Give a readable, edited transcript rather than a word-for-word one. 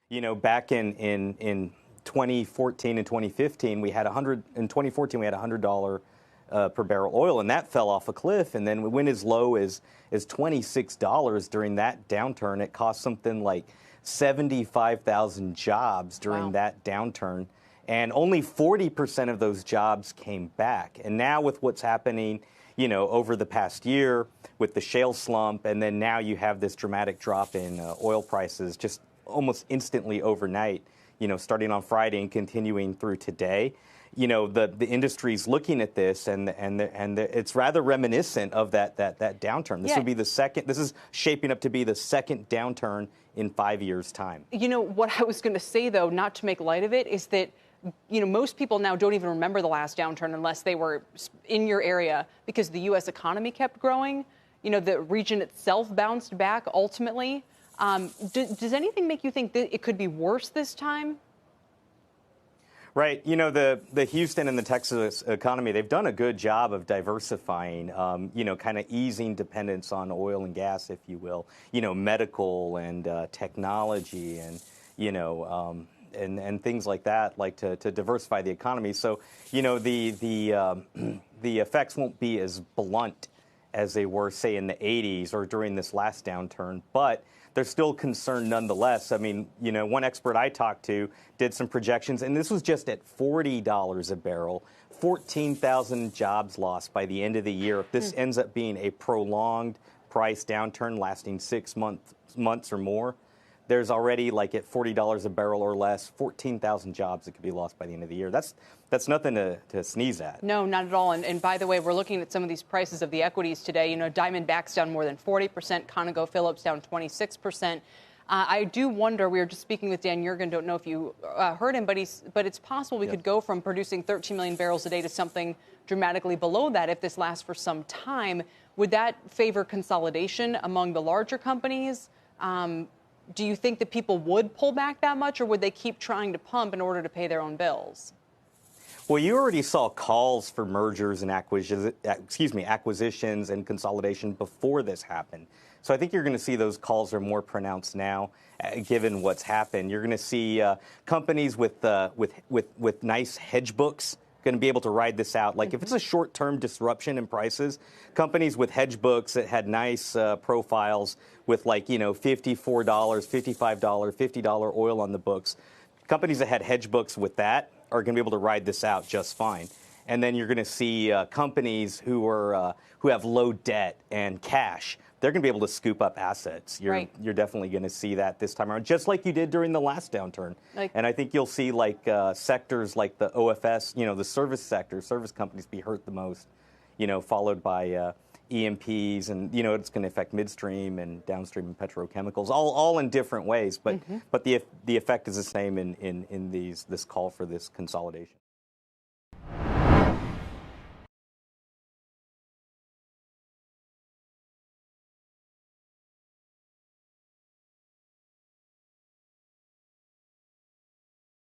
Back in 2014 and 2015, we had in 2014 we had $100 per barrel oil, and that fell off a cliff. And then we went as low as $26 during that downturn. It cost something like 75,000 jobs during that downturn, and only 40% of those jobs came back. And now with what's happening, over the past year with the shale slump, and then now you have this dramatic drop in oil prices just almost instantly overnight, starting on Friday and continuing through today. The industry's looking at this, and it's rather reminiscent of that downturn. This would be the second. This is shaping up to be the second downturn in 5 years' time. What I was going to say, though, not to make light of it, is that most people now don't even remember the last downturn unless they were in your area, because the U.S. economy kept growing. The region itself bounced back ultimately. Does anything make you think that it could be worse this time? Right. The Houston and the Texas economy, they've done a good job of diversifying, kind of easing dependence on oil and gas, if you will, medical and technology and, and things like that, like to diversify the economy. So, the effects won't be as blunt as they were, say, in the 80s or during this last downturn, but they're still concerned nonetheless. I mean, one expert I talked to did some projections, and this was just at $40 a barrel, 14,000 jobs lost by the end of the year. If this ends up being a prolonged price downturn lasting 6 months or more, there's already, like at $40 a barrel or less, 14,000 jobs that could be lost by the end of the year. That's nothing to sneeze at. No, not at all. And by the way, we're looking at some of these prices of the equities today. Diamondback's down more than 40%, ConocoPhillips down 26%. I do wonder, we were just speaking with Dan Yergin, don't know if you heard him, but it's possible we could go from producing 13 million barrels a day to something dramatically below that if this lasts for some time. Would that favor consolidation among the larger companies? Do you think that people would pull back that much, or would they keep trying to pump in order to pay their own bills? Well, you already saw calls for mergers and acquisitions and consolidation before this happened. So I think you're going to see those calls are more pronounced now, given what's happened. You're going to see companies with nice hedge books going to be able to ride this out. Like if it's a short-term disruption in prices, companies with hedge books that had nice profiles with $54, $55, $50 oil on the books, companies that had hedge books with that are going to be able to ride this out just fine. And then you're going to see companies who have low debt and cash. They're going to be able to scoop up assets. You're definitely going to see that this time around, just like you did during the last downturn. And I think you'll see sectors like the OFS, the service sector, service companies be hurt the most, followed by E&Ps, and it's going to affect midstream and downstream and petrochemicals, all in different ways. But the effect is the same in this call for this consolidation.